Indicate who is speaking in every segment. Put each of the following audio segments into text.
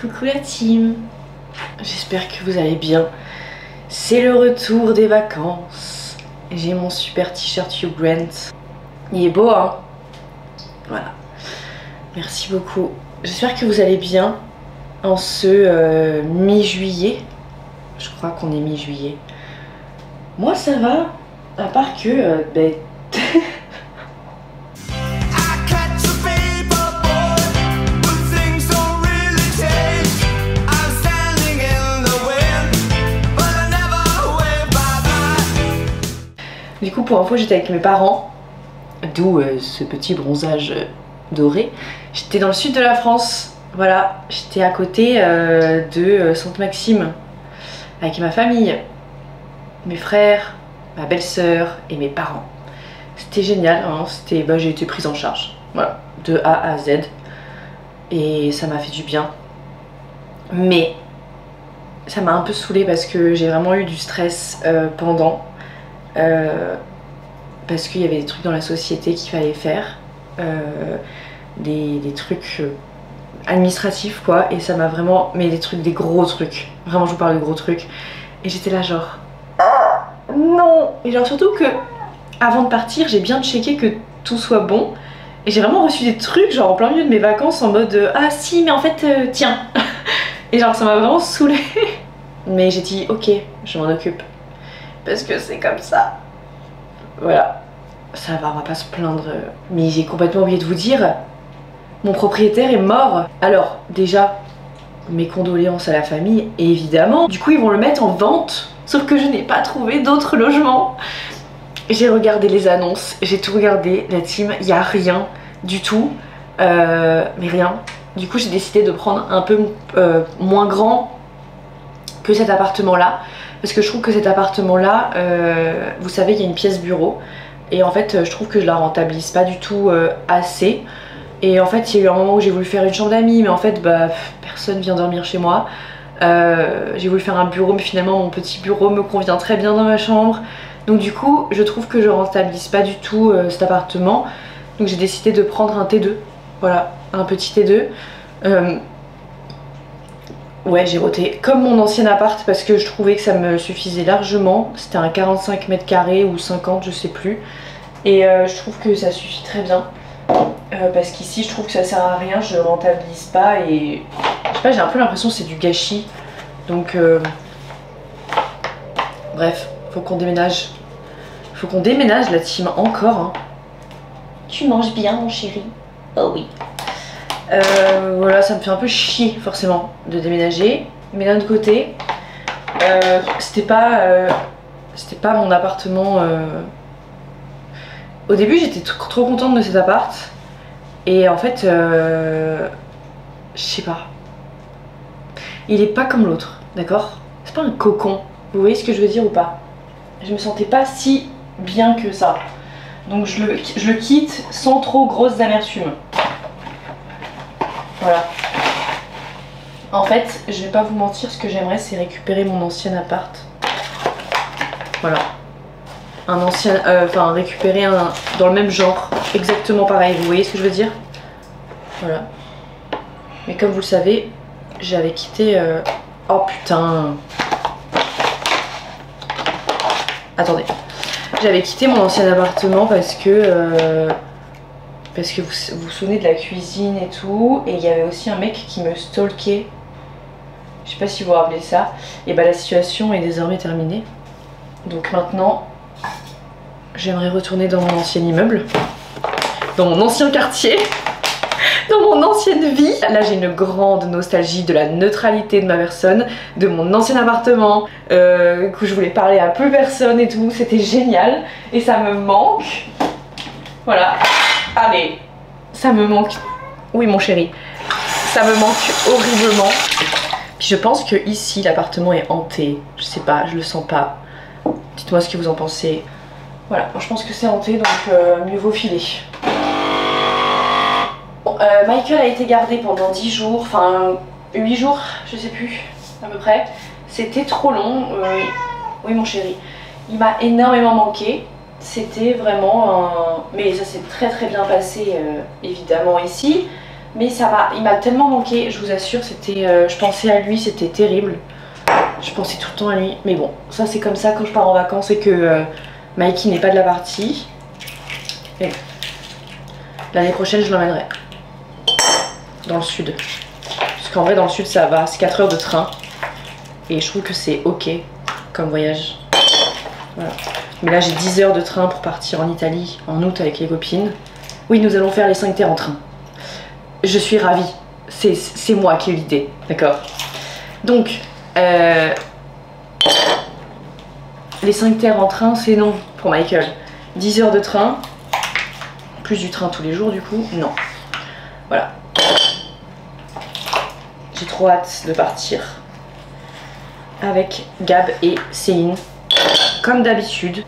Speaker 1: Coucou la team. J'espère que vous allez bien. C'est le retour des vacances. J'ai mon super t-shirt Hugh Grant. Il est beau hein. Voilà. Merci beaucoup. J'espère que vous allez bien en ce mi-juillet. Je crois qu'on est mi-juillet. Moi ça va, à part que Du coup, pour info, j'étais avec mes parents, d'où ce petit bronzage doré. J'étais dans le sud de la France, voilà, j'étais à côté de Sainte-Maxime, avec ma famille, mes frères, ma belle-sœur et mes parents. C'était génial, hein, j'ai été prise en charge, voilà, de A à Z, et ça m'a fait du bien. Mais ça m'a un peu saoulée parce que j'ai vraiment eu du stress pendant. Parce qu'il y avait des trucs dans la société qu'il fallait faire, des trucs administratifs quoi, et ça m'a vraiment, mais des gros trucs, vraiment je vous parle de gros trucs, et j'étais là genre non, et genre surtout que avant de partir j'ai bien checké que tout soit bon, et j'ai vraiment reçu des trucs genre en plein milieu de mes vacances en mode ah si mais en fait tiens et genre ça m'a vraiment saoulée mais j'ai dit ok je m'en occupe parce que c'est comme ça. Voilà, ça va, on va pas se plaindre. Mais j'ai complètement oublié de vous dire, mon propriétaire est mort. Alors, déjà, mes condoléances à la famille, évidemment. Du coup, ils vont le mettre en vente, sauf que je n'ai pas trouvé d'autres logements. J'ai regardé les annonces, j'ai tout regardé, la team, il n'y a rien du tout. Mais rien. Du coup, j'ai décidé de prendre un peu moins grand que cet appartement-là. Parce que je trouve que cet appartement-là, vous savez, il y a une pièce bureau. Et en fait, je trouve que je la rentabilise pas du tout assez. Et en fait, il y a eu un moment où j'ai voulu faire une chambre d'amis, mais en fait, personne vient dormir chez moi. J'ai voulu faire un bureau, mais finalement, mon petit bureau me convient très bien dans ma chambre. Donc du coup, je trouve que je rentabilise pas du tout cet appartement. Donc j'ai décidé de prendre un T2. Voilà, un petit T2. Ouais, j'ai voté comme mon ancien appart parce que je trouvais que ça me suffisait largement. C'était un 45 mètres carrés ou 50, je sais plus. Et je trouve que ça suffit très bien. Parce qu'ici, je trouve que ça sert à rien, je rentabilise pas et... Je sais pas, j'ai un peu l'impression que c'est du gâchis. Donc... Bref, faut qu'on déménage. Faut qu'on déménage la team encore. Hein. Tu manges bien, mon chéri? Oh oui. Voilà, ça me fait un peu chier forcément de déménager, mais d'un autre côté, c'était pas mon appartement. Au début, j'étais trop contente de cet appart, et en fait, je sais pas. Il est pas comme l'autre, d'accord? C'est pas un cocon. Vous voyez ce que je veux dire ou pas? Je me sentais pas si bien que ça, donc je le quitte sans trop grosses amertumes. Voilà. En fait, je vais pas vous mentir, ce que j'aimerais c'est récupérer mon ancien appart. Voilà. Un ancien... Enfin, récupérer un... dans le même genre. Exactement pareil, vous voyez ce que je veux dire? Voilà. Mais comme vous le savez, j'avais quitté... Oh putain. Attendez. J'avais quitté mon ancien appartement parce que vous vous souvenez de la cuisine et tout, et il y avait aussi un mec qui me stalkait, je sais pas si vous vous rappelez ça, et bah la situation est désormais terminée, donc maintenant j'aimerais retourner dans mon ancien immeuble, dans mon ancien quartier, dans mon ancienne vie. Là j'ai une grande nostalgie de la neutralité de ma personne, de mon ancien appartement, que je voulais parler à peu personne et tout, c'était génial, et ça me manque, voilà. Allez, ça me manque. Oui mon chéri, ça me manque horriblement. Puis je pense que ici l'appartement est hanté. Je sais pas, je le sens pas. Dites-moi ce que vous en pensez. Voilà, moi je pense que c'est hanté, donc mieux vaut filer. Bon, Michael a été gardé pendant 10 jours, enfin 8 jours, je sais plus, à peu près. C'était trop long. Oui mon chéri, il m'a énormément manqué. C'était vraiment un... Mais ça s'est très bien passé évidemment ici. Mais il m'a tellement manqué, je vous assure, c'était, je pensais à lui, c'était terrible. Je pensais tout le temps à lui. Mais bon, ça c'est comme ça quand je pars en vacances et que Mikey n'est pas de la partie. L'année prochaine, je l'emmènerai dans le sud. Parce qu'en vrai, dans le sud, ça va, c'est 4 heures de train. Et je trouve que c'est ok comme voyage. Voilà. Mais là, j'ai 10 heures de train pour partir en Italie en août avec les copines. Oui, nous allons faire les 5 terres en train. Je suis ravie. C'est moi qui ai eu l'idée, d'accord? Donc, les 5 terres en train, c'est non pour Michael. 10 heures de train, plus du train tous les jours, du coup, non. Voilà. J'ai trop hâte de partir avec Gab et Céline, comme d'habitude.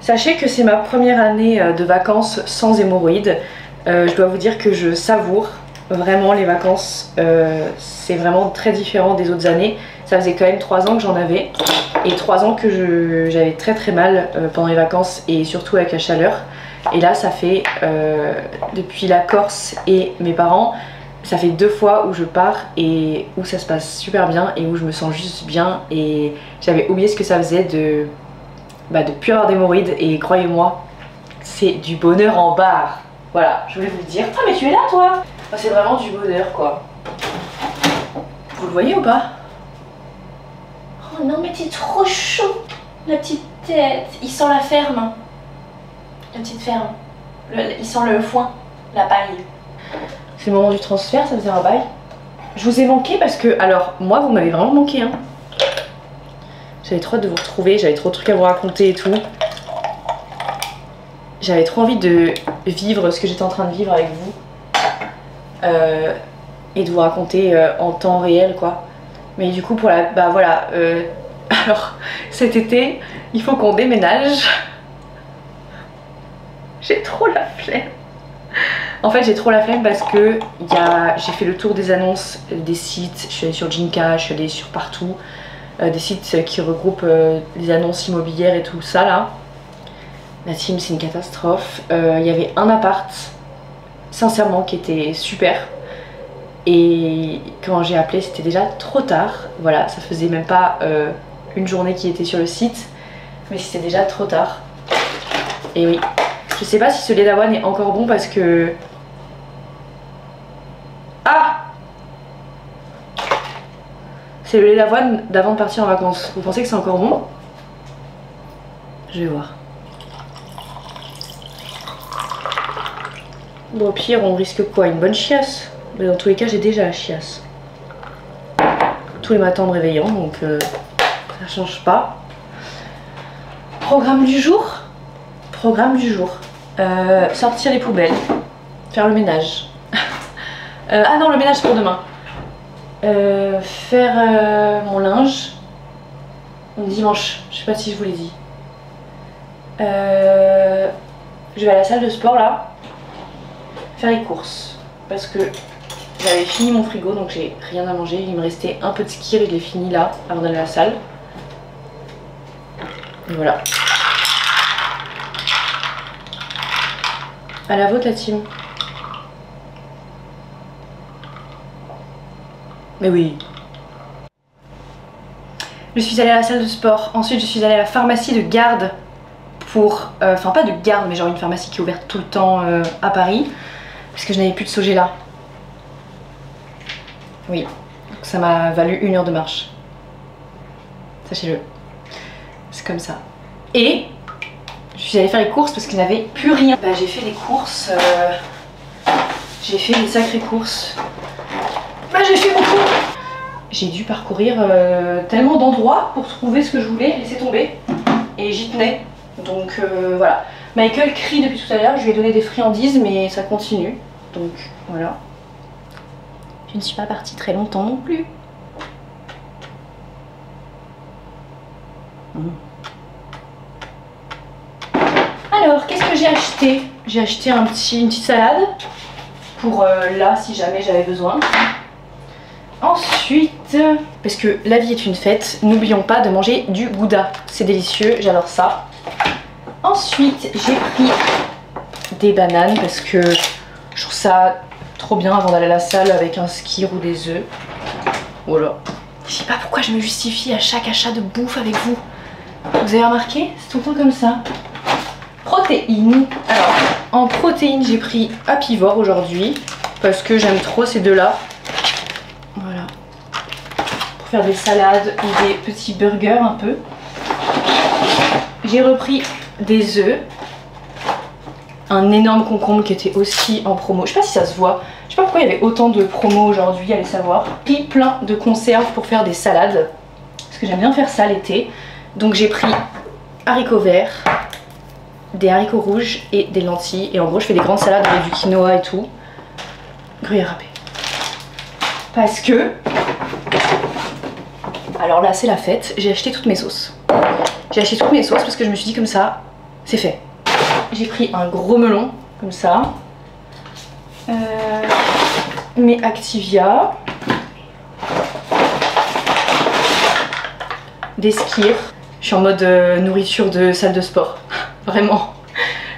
Speaker 1: Sachez que c'est ma première année de vacances sans hémorroïdes. Je dois vous dire que je savoure vraiment les vacances. C'est vraiment très différent des autres années. Ça faisait quand même 3 ans que j'en avais. Et 3 ans que j'avais très très mal pendant les vacances et surtout avec la chaleur. Et là ça fait, depuis la Corse et mes parents, ça fait 2 fois où je pars et où ça se passe super bien et où je me sens juste bien. Et j'avais oublié ce que ça faisait de plus avoir d'hémorroïdes et croyez-moi, c'est du bonheur en barre. Voilà, je voulais vous le dire. Ah mais tu es là toi! C'est vraiment du bonheur quoi. Vous le voyez ou pas? Oh non mais t'es trop chaud! La petite tête, il sent la ferme. La petite ferme. Il sent le foin, la paille. C'est le moment du transfert, ça faisait un bail. Je vous ai manqué parce que, alors moi vous m'avez vraiment manqué hein. J'avais trop hâte de vous retrouver, j'avais trop de trucs à vous raconter et tout. J'avais trop envie de vivre ce que j'étais en train de vivre avec vous. Et de vous raconter en temps réel quoi. Mais du coup pour la... Bah voilà, alors cet été, il faut qu'on déménage. J'ai trop la flemme. En fait j'ai trop la flemme parce que j'ai fait le tour des annonces, des sites. Je suis allée sur Jinka, je suis allée sur partout. Des sites qui regroupent les annonces immobilières et tout ça là. La team c'est une catastrophe. Il y avait un appart, sincèrement, qui était super. Et quand j'ai appelé c'était déjà trop tard. Voilà, ça faisait même pas une journée qui était sur le site. Mais c'était déjà trop tard. Et oui, je sais pas si ce lait d'avoine est encore bon parce que... Ah! C'est le lait d'avoine d'avant de partir en vacances. Vous pensez que c'est encore bon? Je vais voir. Bon, au pire, on risque quoi? Une bonne chiasse? Mais dans tous les cas, j'ai déjà la chiasse. Tous les matins en me réveillant, donc ça change pas. Programme du jour? Programme du jour. Sortir les poubelles. Faire le ménage. Ah non, le ménage c'est pour demain. Faire mon linge dimanche, je sais pas si je vous l'ai dit. Je vais à la salle de sport là, faire les courses parce que j'avais fini mon frigo donc j'ai rien à manger. Il me restait un peu de skir et je l'ai fini là avant d'aller à la salle. Et voilà. À la vôtre la team. Mais oui. Je suis allée à la salle de sport. Ensuite, je suis allée à la pharmacie de garde pour... Enfin, pas de garde, mais genre une pharmacie qui est ouverte tout le temps à Paris. Parce que je n'avais plus de Sogela. Oui. Donc ça m'a valu 1 heure de marche. Sachez-le. C'est comme ça. Et je suis allée faire les courses parce que je n'avais plus rien. Bah, j'ai fait les courses. J'ai fait des sacrées courses. Bah, j'ai fait beaucoup. J'ai dû parcourir tellement d'endroits pour trouver ce que je voulais, laisser tomber. Et j'y tenais. Donc voilà. Michael crie depuis tout à l'heure, je lui ai donné des friandises mais ça continue. Donc voilà. Je ne suis pas partie très longtemps non plus. Alors, qu'est-ce que j'ai acheté? J'ai acheté une petite salade pour là si jamais j'avais besoin. Ensuite, parce que la vie est une fête, n'oublions pas de manger du gouda. C'est délicieux, j'adore ça. Ensuite, j'ai pris des bananes parce que je trouve ça trop bien avant d'aller à la salle avec un skir ou des œufs. Voilà. Je sais pas pourquoi je me justifie à chaque achat de bouffe avec vous. Vous avez remarqué? C'est tout le temps comme ça. Protéines. Alors, en protéines, j'ai pris Apivore aujourd'hui parce que j'aime trop ces deux-là. Voilà. Pour faire des salades ou des petits burgers un peu. J'ai repris des œufs. Un énorme concombre qui était aussi en promo. Je sais pas si ça se voit. Je sais pas pourquoi il y avait autant de promos aujourd'hui, allez savoir. J'ai pris plein de conserves pour faire des salades. Parce que j'aime bien faire ça l'été. Donc j'ai pris haricots verts, des haricots rouges et des lentilles. Et en gros je fais des grandes salades avec du quinoa et tout. Gruyère râpée. Parce que... Alors là c'est la fête, j'ai acheté toutes mes sauces. J'ai acheté toutes mes sauces parce que je me suis dit comme ça, c'est fait. J'ai pris un gros melon, comme ça. Mes Activia. Des skirs. Je suis en mode nourriture de salle de sport. Vraiment.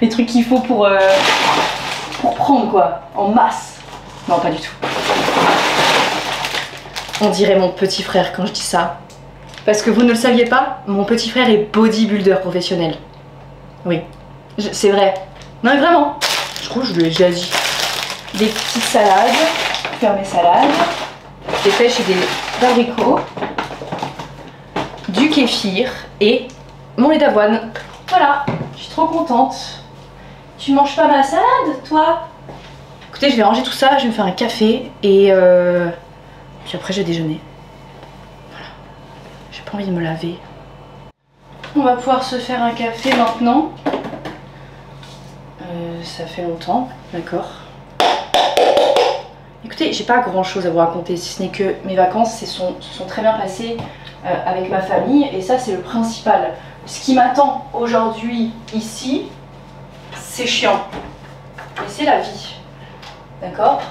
Speaker 1: Les trucs qu'il faut pour prendre quoi, en masse. Non, pas du tout. On dirait mon petit frère quand je dis ça. Parce que vous ne le saviez pas, mon petit frère est bodybuilder professionnel. Oui. C'est vrai. Non mais vraiment. Je trouve que je lui ai déjà dit. Des petites salades. Faire mes salades. Des pêches et des haricots. Du kéfir. Et mon lait d'avoine. Voilà. Je suis trop contente. Tu manges pas ma salade, toi? Écoutez, je vais ranger tout ça. Je vais me faire un café. Et puis après, je vais déjeuner. Voilà. J'ai pas envie de me laver. On va pouvoir se faire un café maintenant. Ça fait longtemps, d'accord. Écoutez, j'ai pas grand chose à vous raconter, si ce n'est que mes vacances se sont très bien passées avec ma famille et ça c'est le principal. Ce qui m'attend aujourd'hui ici, c'est chiant, mais c'est la vie, d'accord.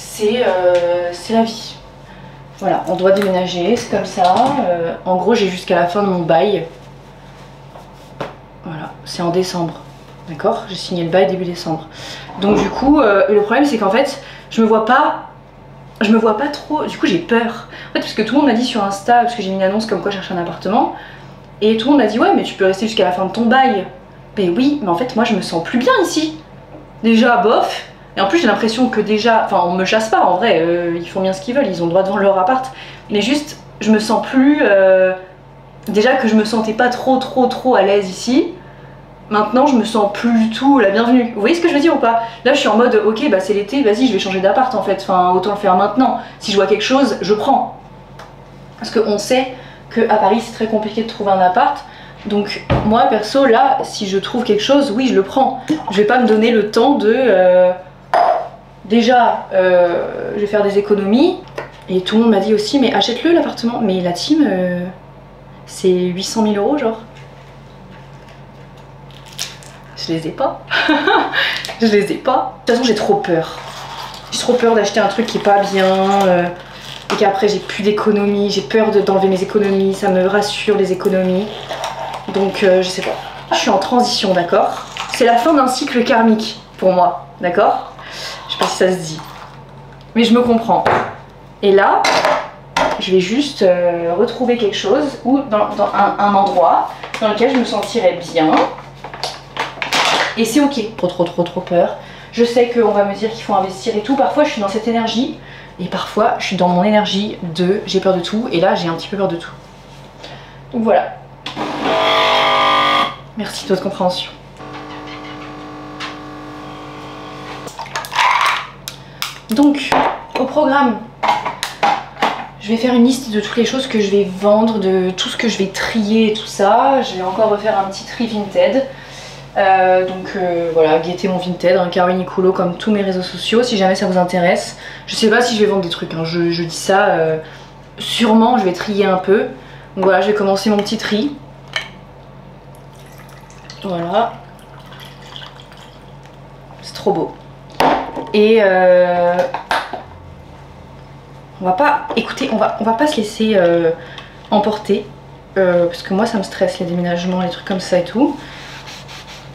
Speaker 1: C'est la vie. Voilà, on doit déménager, c'est comme ça. En gros, j'ai jusqu'à la fin de mon bail. Voilà, c'est en décembre. D'accord? J'ai signé le bail début décembre. Donc du coup, le problème c'est qu'en fait, je me vois pas trop. Du coup, j'ai peur. En fait, parce que tout le monde m'a dit sur Insta, parce que j'ai mis une annonce comme quoi je cherche un appartement. Et tout le monde m'a dit, ouais, mais tu peux rester jusqu'à la fin de ton bail. Ben oui, mais en fait, moi, je me sens plus bien ici. Déjà, bof. Et en plus j'ai l'impression que déjà, enfin on me chasse pas en vrai, ils font bien ce qu'ils veulent, ils ont le droit de vendre leur appart. Mais juste, je me sens plus, déjà que je me sentais pas trop à l'aise ici. Maintenant je me sens plus du tout la bienvenue. Vous voyez ce que je veux dire ou pas? Là je suis en mode, ok bah c'est l'été, vas-y je vais changer d'appart en fait, enfin autant le faire maintenant. Si je vois quelque chose, je prends. Parce qu'on sait qu'à Paris c'est très compliqué de trouver un appart. Donc moi perso là, si je trouve quelque chose, oui je le prends. Je vais pas me donner le temps de... Déjà, je vais faire des économies. Et tout le monde m'a dit aussi, mais achète-le l'appartement. Mais la team, c'est 800 000 € genre. Je les ai pas. Je les ai pas. De toute façon, j'ai trop peur. J'ai trop peur d'acheter un truc qui est pas bien. Et qu'après, j'ai plus d'économies. J'ai peur d'enlever mes économies. Ça me rassure les économies. Donc, je sais pas. Je suis en transition, d'accord? C'est la fin d'un cycle karmique pour moi, d'accord? Je sais pas si ça se dit, mais je me comprends. Et là, je vais juste retrouver quelque chose ou dans un endroit dans lequel je me sentirais bien. Et c'est ok. Trop peur. Je sais qu'on va me dire qu'il faut investir et tout. Parfois, je suis dans cette énergie et parfois, je suis dans mon énergie de j'ai peur de tout. Et là, j'ai un petit peu peur de tout. Donc voilà. Merci de votre compréhension. Donc, au programme, je vais faire une liste de toutes les choses que je vais vendre, de tout ce que je vais trier et tout ça. Je vais encore refaire un petit tri Vinted. Voilà, guettez mon Vinted, hein, Caroline Nicoulot, comme tous mes réseaux sociaux, si jamais ça vous intéresse. Je sais pas si je vais vendre des trucs, hein, je dis ça, sûrement je vais trier un peu. Donc voilà, je vais commencer mon petit tri. Voilà. C'est trop beau. Et on va pas, écoutez, on va pas se laisser emporter. parce que moi ça me stresse les déménagements, les trucs comme ça et tout.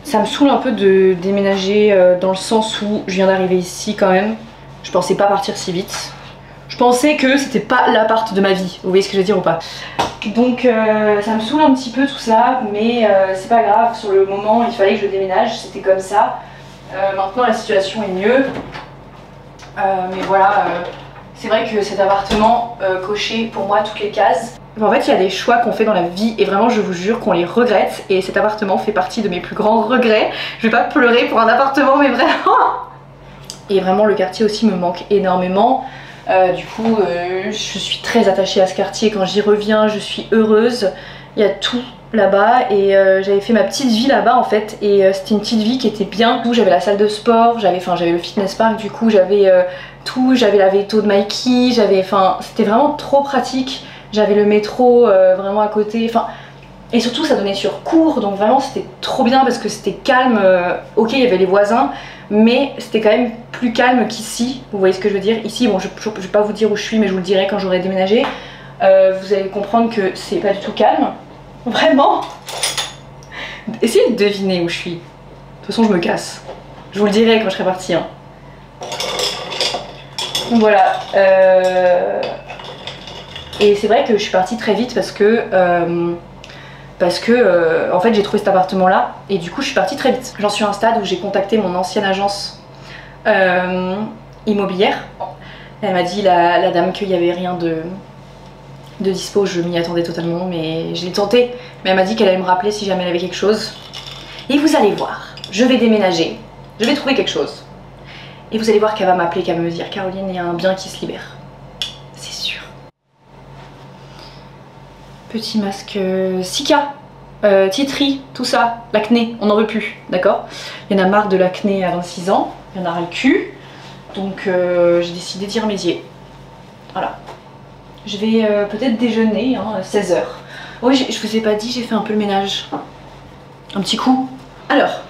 Speaker 1: Ça me saoule un peu de déménager dans le sens où je viens d'arriver ici quand même. Je pensais pas partir si vite. Je pensais que c'était pas l'appart de ma vie, vous voyez ce que je veux dire ou pas. Donc ça me saoule un petit peu tout ça, mais c'est pas grave, sur le moment il fallait que je déménage, c'était comme ça. Maintenant la situation est mieux. Mais voilà, c'est vrai que cet appartement cochait pour moi toutes les cases. En fait il y a des choix qu'on fait dans la vie et vraiment je vous jure qu'on les regrette, et cet appartement fait partie de mes plus grands regrets. Je vais pas pleurer pour un appartement mais vraiment. Et vraiment le quartier aussi me manque énormément. Du coup je suis très attachée à ce quartier, quand j'y reviens je suis heureuse. Il y a tout là-bas et j'avais fait ma petite vie là-bas en fait, et c'était une petite vie qui était bien. J'avais la salle de sport, j'avais le fitness park, du coup j'avais tout, j'avais la veto de Mikey, c'était vraiment trop pratique. J'avais le métro vraiment à côté, et surtout ça donnait sur cours, donc vraiment c'était trop bien parce que c'était calme. Ok, il y avait les voisins, mais c'était quand même plus calme qu'ici, vous voyez ce que je veux dire. Ici, bon, je vais pas vous dire où je suis, mais je vous le dirai quand j'aurai déménagé. Vous allez comprendre que c'est pas du tout calme, vraiment. Essayez de deviner où je suis. De toute façon, je me casse. Je vous le dirai quand je serai partie. Hein. Donc voilà. Et c'est vrai que je suis partie très vite parce que en fait j'ai trouvé cet appartement là et du coup je suis partie très vite. J'en suis à un stade où j'ai contacté mon ancienne agence immobilière. Elle m'a dit, la dame, qu'il n'y avait rien de dispo. Je m'y attendais totalement, mais j'ai tenté. Mais elle m'a dit qu'elle allait me rappeler si jamais elle avait quelque chose. Et vous allez voir, je vais déménager, je vais trouver quelque chose. Et vous allez voir qu'elle va m'appeler, qu'elle va me dire, Caroline, il y a un bien qui se libère. C'est sûr. Petit masque Sika, Tietri, tout ça, l'acné, on n'en veut plus, d'accord? Il y en a marre de l'acné à 26 ans, il y en a ras le cul. Donc j'ai décidé d'y remédier. Voilà. Je vais peut-être déjeuner, hein, à 16 h. Oui, je vous ai pas dit, j'ai fait un peu le ménage. Un petit coup. Alors.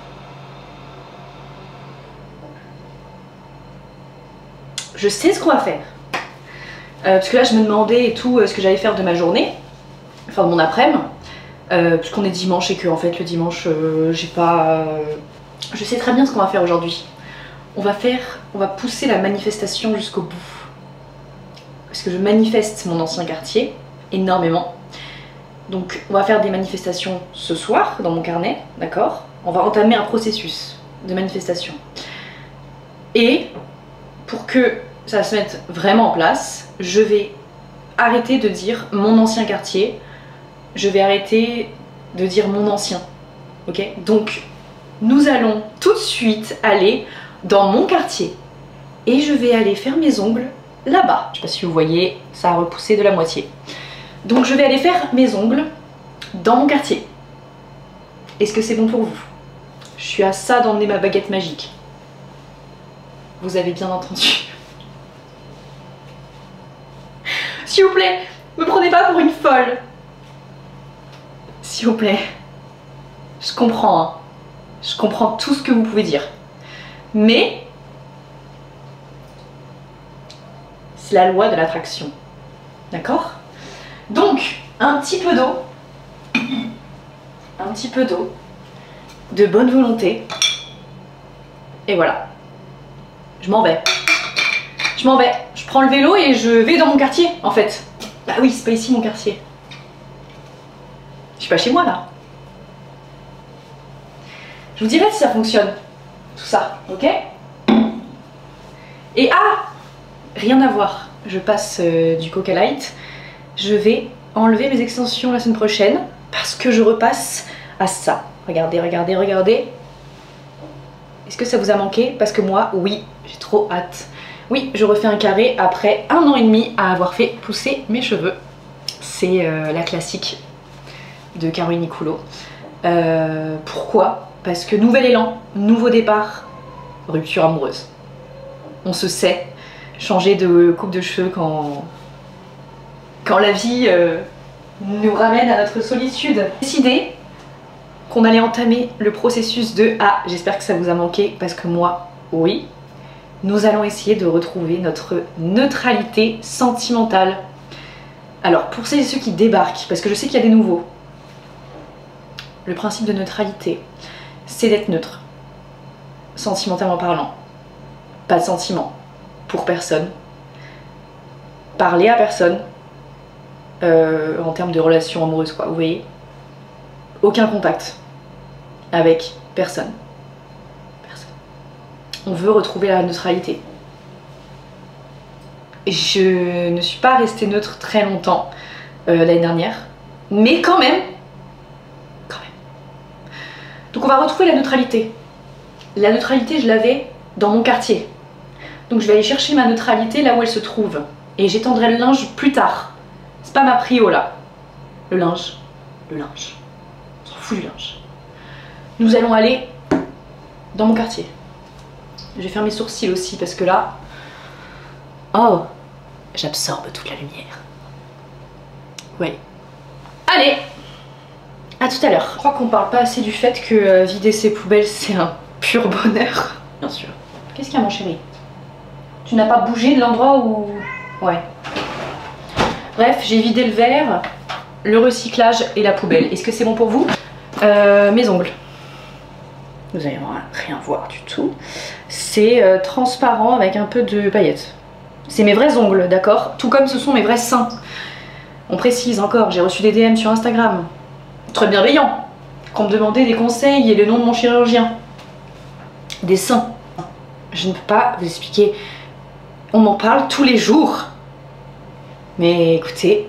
Speaker 1: Je sais ce qu'on va faire. Parce que là, je me demandais et tout ce que j'allais faire de ma journée. Enfin, de mon après-midi. Puisqu'on est dimanche et que, en fait, le dimanche, j'ai pas... Je sais très bien ce qu'on va faire aujourd'hui. On va pousser la manifestation jusqu'au bout. Parce que je manifeste mon ancien quartier énormément. Donc on va faire des manifestations ce soir dans mon carnet, d'accord? On va entamer un processus de manifestation. Et pour que ça se mette vraiment en place, je vais arrêter de dire mon ancien quartier. Je vais arrêter de dire mon ancien. Ok? Donc nous allons tout de suite aller dans mon quartier et je vais aller faire mes ongles là-bas. Je sais pas si vous voyez, ça a repoussé de la moitié. Donc je vais aller faire mes ongles dans mon quartier. Est-ce que c'est bon pour vous? Je suis à ça d'emmener ma baguette magique. Vous avez bien entendu. S'il vous plaît, me prenez pas pour une folle. S'il vous plaît. Je comprends, hein. Je comprends tout ce que vous pouvez dire. Mais c'est la loi de l'attraction. D'accord? Donc, un petit peu d'eau. Un petit peu d'eau. De bonne volonté. Et voilà. Je m'en vais. Je m'en vais. Je prends le vélo et je vais dans mon quartier, en fait. Bah oui, c'est pas ici mon quartier. Je suis pas chez moi, là. Je vous dirai si ça fonctionne. Tout ça, ok? Et ah! Rien à voir. Je passe du Coca Light. Je vais enlever mes extensions la semaine prochaine parce que je repasse à ça. Regardez, regardez, regardez. Est-ce que ça vous a manqué? Parce que moi, oui, j'ai trop hâte. Oui, je refais un carré après 1 an et demi à avoir fait pousser mes cheveux. C'est la classique de Caroline Nicoulot. Pourquoi? Parce que nouvel élan, nouveau départ, rupture amoureuse. On se sait, changer de coupe de cheveux quand la vie nous ramène à notre solitude. Décidé qu'on allait entamer le processus de ah, j'espère que ça vous a manqué parce que moi, oui. Nous allons essayer de retrouver notre neutralité sentimentale. Alors, pour celles et ceux qui débarquent, parce que je sais qu'il y a des nouveaux, le principe de neutralité, c'est d'être neutre, sentimentalement parlant. Pas de sentiments pour personne, parler à personne, en termes de relations amoureuses, quoi, vous voyez. Aucun contact avec personne. On veut retrouver la neutralité. Je ne suis pas restée neutre très longtemps l'année dernière, mais quand même. Donc on va retrouver la neutralité. La neutralité, je l'avais dans mon quartier. Donc je vais aller chercher ma neutralité là où elle se trouve. Et j'étendrai le linge plus tard. C'est pas ma prio là. Le linge. On s'en fout du linge. Nous allons aller dans mon quartier. Je vais faire mes sourcils aussi parce que là... Oh, j'absorbe toute la lumière. Ouais. Allez, à tout à l'heure. Je crois qu'on parle pas assez du fait que vider ses poubelles c'est un pur bonheur. Bien sûr. Qu'est-ce qu'il y a mon chéri? Tu n'as pas bougé de l'endroit où... Ouais. Bref, j'ai vidé le verre, le recyclage et la poubelle. Est-ce que c'est bon pour vous? Mes ongles. Vous allez rien voir du tout. C'est transparent avec un peu de paillettes. C'est mes vrais ongles, d'accord? Tout comme ce sont mes vrais seins. On précise encore, j'ai reçu des DM sur Instagram. Très bienveillant. Qu'on me demandait des conseils et le nom de mon chirurgien. Des seins. Je ne peux pas vous expliquer. On m'en parle tous les jours. Mais écoutez,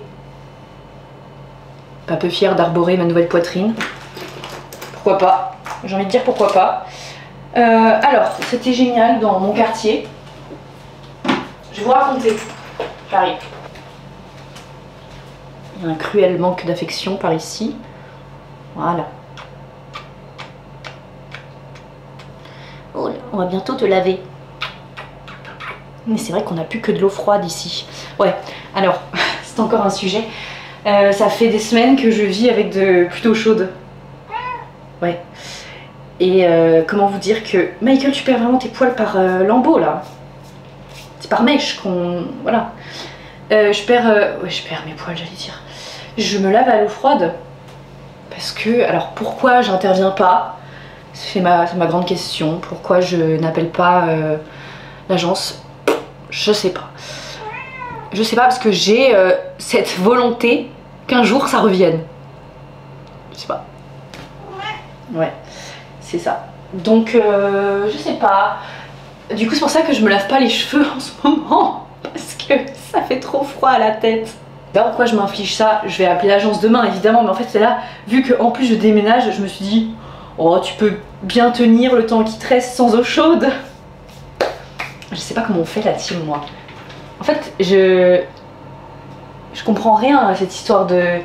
Speaker 1: pas peu fière d'arborer ma nouvelle poitrine. Pourquoi pas? J'ai envie de dire pourquoi pas. Alors, c'était génial dans mon quartier. Je vais vous raconter. J'arrive. Il y a un cruel manque d'affection par ici. Voilà. Oh, on va bientôt te laver. Mais c'est vrai qu'on n'a plus que de l'eau froide ici. Ouais, alors, c'est encore un sujet. Ça fait des semaines que je vis avec de plutôt chaude. Ouais. Et comment vous dire que... Michael, tu perds vraiment tes poils par lambeaux là. C'est par mèche qu'on... Voilà. Je perds mes poils, j'allais dire. Je me lave à l'eau froide. Parce que... Alors pourquoi j'interviens pas? C'est ma grande question. Pourquoi je n'appelle pas l'agence? Je sais pas. Je sais pas parce que j'ai cette volonté qu'un jour ça revienne. Je sais pas. Ouais, c'est ça. Donc, je sais pas. Du coup, c'est pour ça que je me lave pas les cheveux en ce moment. Parce que ça fait trop froid à la tête. Alors, pourquoi je m'inflige ça? Je vais appeler l'agence demain, évidemment. Mais en fait, c'est là, vu qu'en plus je déménage, je me suis dit, oh, tu peux bien tenir le temps qui te reste sans eau chaude. Je sais pas comment on fait la team, moi. En fait, je comprends rien à cette histoire de...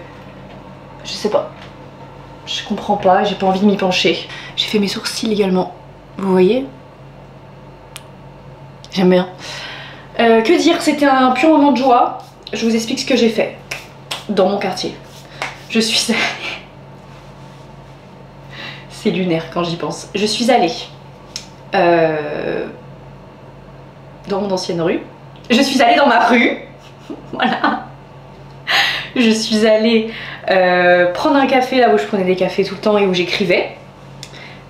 Speaker 1: Je sais pas. Je comprends pas, j'ai pas envie de m'y pencher. J'ai fait mes sourcils également. Vous voyez? J'aime bien. Que dire? C'était un pur moment de joie. Je vous explique ce que j'ai fait dans mon quartier. Je suis allée... C'est lunaire quand j'y pense. Je suis allée dans mon ancienne rue. Je suis allée dans ma rue. Voilà. Je suis allée prendre un café là où je prenais des cafés tout le temps et où j'écrivais.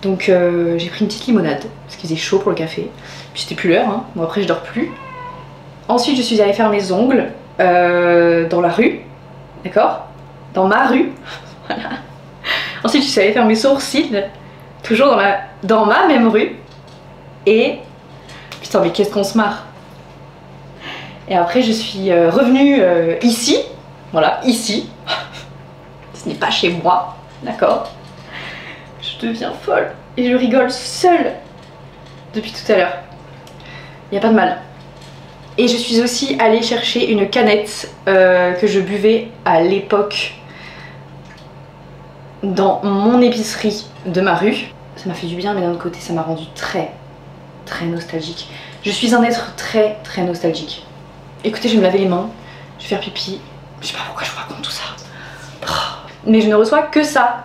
Speaker 1: Donc j'ai pris une petite limonade parce qu'il faisait chaud pour le café. Puis c'était plus l'heure, hein. Bon après je dors plus. Ensuite je suis allée faire mes ongles dans la rue. D'accord? Dans ma rue. Voilà. Ensuite je suis allée faire mes sourcils. Toujours dans ma même rue. Et... Putain mais qu'est-ce qu'on se marre. Et après je suis revenue ici. Voilà, ici. Ce n'est pas chez moi, d'accord? Je deviens folle et je rigole seule depuis tout à l'heure. Il n'y a pas de mal. Et je suis aussi allée chercher une canette que je buvais à l'époque dans mon épicerie de ma rue. Ça m'a fait du bien, mais d'un autre côté, ça m'a rendu très, très nostalgique. Je suis un être très, très nostalgique. Écoutez, je vais me laver les mains, je vais faire pipi. Je sais pas pourquoi je vous raconte tout ça. Mais je ne reçois que ça,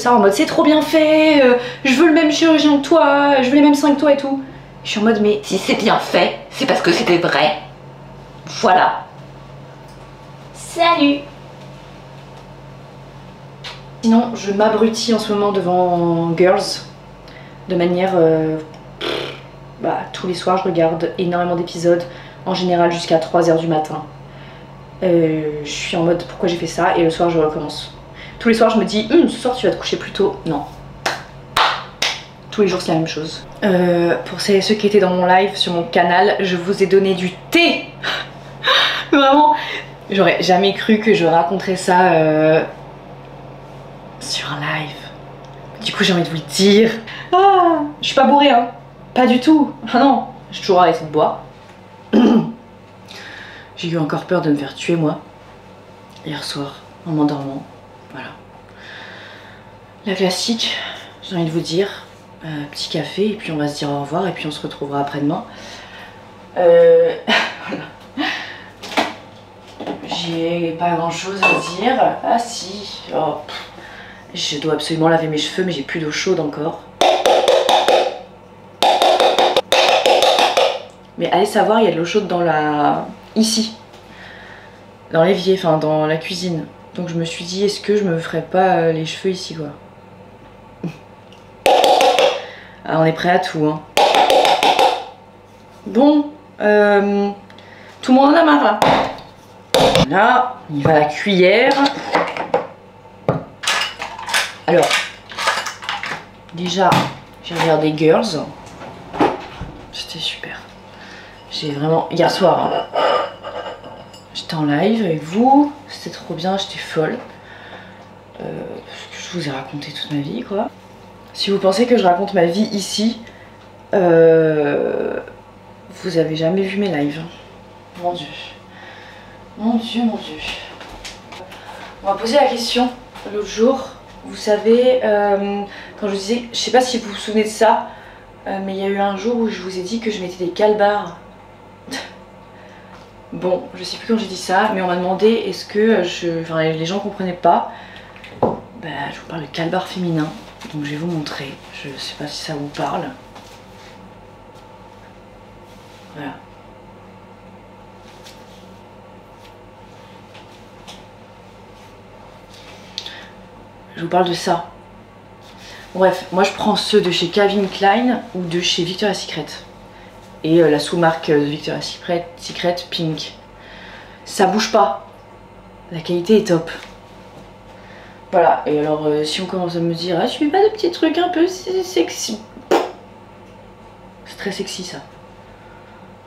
Speaker 1: en mode c'est trop bien fait, je veux le même chirurgien que toi, je veux les mêmes seins que toi et tout. Je suis en mode mais si c'est bien fait, c'est parce que c'était vrai. Voilà.
Speaker 2: Salut!
Speaker 1: Sinon, je m'abrutis en ce moment devant Girls de manière... tous les soirs, je regarde énormément d'épisodes, en général jusqu'à 3 h du matin. Je suis en mode pourquoi j'ai fait ça et le soir je recommence. Tous les soirs je me dis ce soir tu vas te coucher plus tôt. Non. Tous les jours c'est la même chose. Pour ceux qui étaient dans mon live sur mon canal, je vous ai donné du thé. Vraiment, j'aurais jamais cru que je raconterais ça sur un live. Du coup j'ai envie de vous le dire. Ah, je suis pas bourrée hein. Pas du tout. Ah non, j'ai toujours arrêté de boire. J'ai eu encore peur de me faire tuer moi. Hier soir, en m'endormant. Voilà. La classique, j'ai envie de vous dire. Petit café et puis on va se dire au revoir et puis on se retrouvera après-demain. Voilà. J'ai pas grand chose à dire. Ah si. Oh, je dois absolument laver mes cheveux mais j'ai plus d'eau chaude encore. Mais allez savoir, il y a de l'eau chaude dans la... ici. Dans l'évier, enfin dans la cuisine. Donc je me suis dit, est-ce que je me ferais pas les cheveux ici quoi. Ah, on est prêt à tout hein. Bon, tout le monde en a marre là. Là, il va la cuillère. Alors, déjà, j'ai regardé Girls. C'était super. J'ai vraiment... Hier soir, hein, j'étais en live avec vous. C'était trop bien, j'étais folle. Je vous ai raconté toute ma vie, quoi. Si vous pensez que je raconte ma vie ici, vous avez jamais vu mes lives. Mon Dieu. Mon Dieu, mon Dieu. On m'a posé la question l'autre jour. Vous savez, quand je vous disais... Je sais pas si vous vous souvenez de ça, mais il y a eu un jour où je vous ai dit que je mettais des calbars. Bon, je sais plus quand j'ai dit ça, mais on m'a demandé est-ce que enfin, les gens comprenaient pas. Bah, je vous parle de calbar féminin, donc je vais vous montrer. Je sais pas si ça vous parle. Voilà. Je vous parle de ça. Bref, moi je prends ceux de chez Calvin Klein ou de chez Victoria's Secret. Et la sous-marque de Victoria's Secret Pink. Ça bouge pas. La qualité est top. Voilà, et alors si on commence à me dire ah tu mets pas de petits trucs un peu sexy. C'est très sexy ça.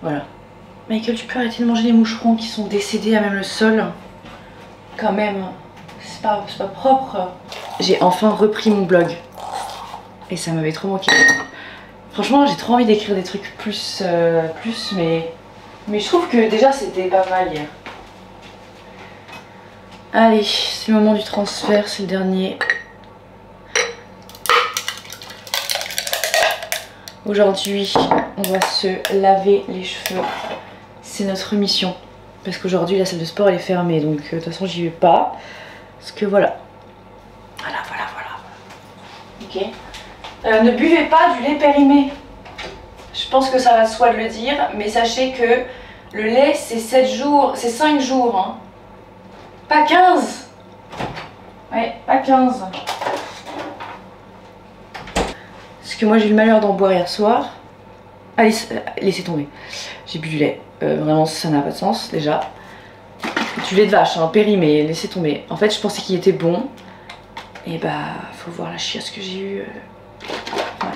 Speaker 1: Voilà. Michael, tu peux arrêter de manger les moucherons qui sont décédés à même le sol. Quand même. C'est pas propre. J'ai enfin repris mon blog. Et ça m'avait trop manqué. Franchement, j'ai trop envie d'écrire des trucs plus, mais je trouve que déjà c'était pas mal hier. Allez, c'est le moment du transfert, c'est le dernier. Aujourd'hui, on va se laver les cheveux. C'est notre mission. Parce qu'aujourd'hui, la salle de sport elle est fermée, donc de toute façon, j'y vais pas. Parce que voilà. Voilà. Ok. Ne buvez pas du lait périmé. Je pense que ça va de soi de le dire, mais sachez que le lait c'est 7 jours, c'est 5 jours. Hein. Pas 15. Ouais, pas 15. Parce que moi j'ai eu le malheur d'en boire hier soir. Allez, laissez tomber. J'ai bu du lait. Vraiment ça n'a pas de sens déjà. Du lait de vache, hein, périmé, laissez tomber. En fait je pensais qu'il était bon. Et bah faut voir la chiasse que j'ai eue. Ouais.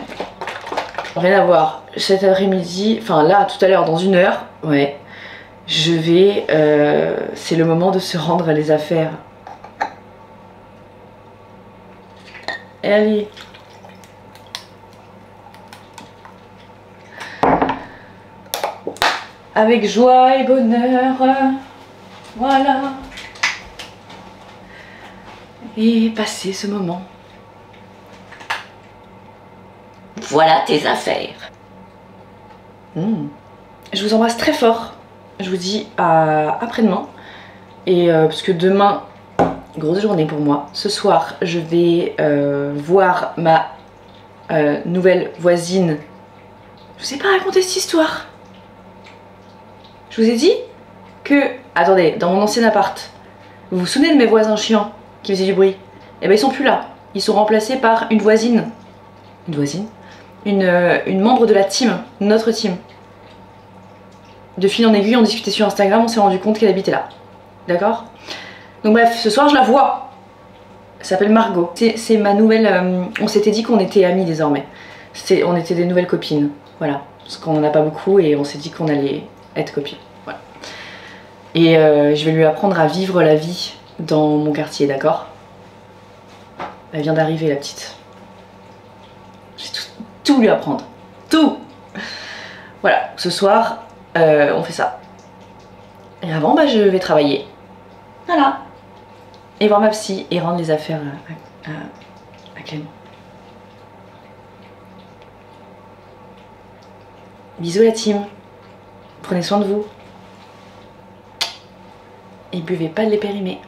Speaker 1: Rien à voir. Cet après-midi, enfin là tout à l'heure dans 1 heure, ouais, je vais, c'est le moment de se rendre à les affaires. Et allez. Avec joie et bonheur, voilà. Et passer ce moment.
Speaker 2: Voilà tes affaires.
Speaker 1: Je vous embrasse très fort. Je vous dis à après-demain. Et parce que demain, grosse journée pour moi. Ce soir, je vais voir ma nouvelle voisine. Je vous ai pas raconté cette histoire. Je vous ai dit que... Attendez, dans mon ancien appart, Vous vous souvenez de mes voisins chiants qui faisaient du bruit? Eh ben ils sont plus là. Ils sont remplacés par une voisine. Une voisine? Une membre de la team, notre team. De fil en aiguille, on discutait sur Instagram, on s'est rendu compte qu'elle habitait là. D'accord? Donc bref, ce soir je la vois. Elle s'appelle Margot. C'est ma nouvelle... on s'était dit qu'on était amis désormais. On était des nouvelles copines. Voilà. Parce qu'on n'en a pas beaucoup et on s'est dit qu'on allait être copines. Voilà. Et je vais lui apprendre à vivre la vie dans mon quartier, d'accord? Elle vient d'arriver, la petite. Je vais tout lui apprendre. Tout! Voilà. Ce soir, on fait ça. Et avant, bah, je vais travailler. Voilà. Et voir ma psy et rendre les affaires à Clément. Bisous la team. Prenez soin de vous. Et buvez pas de lait périmé.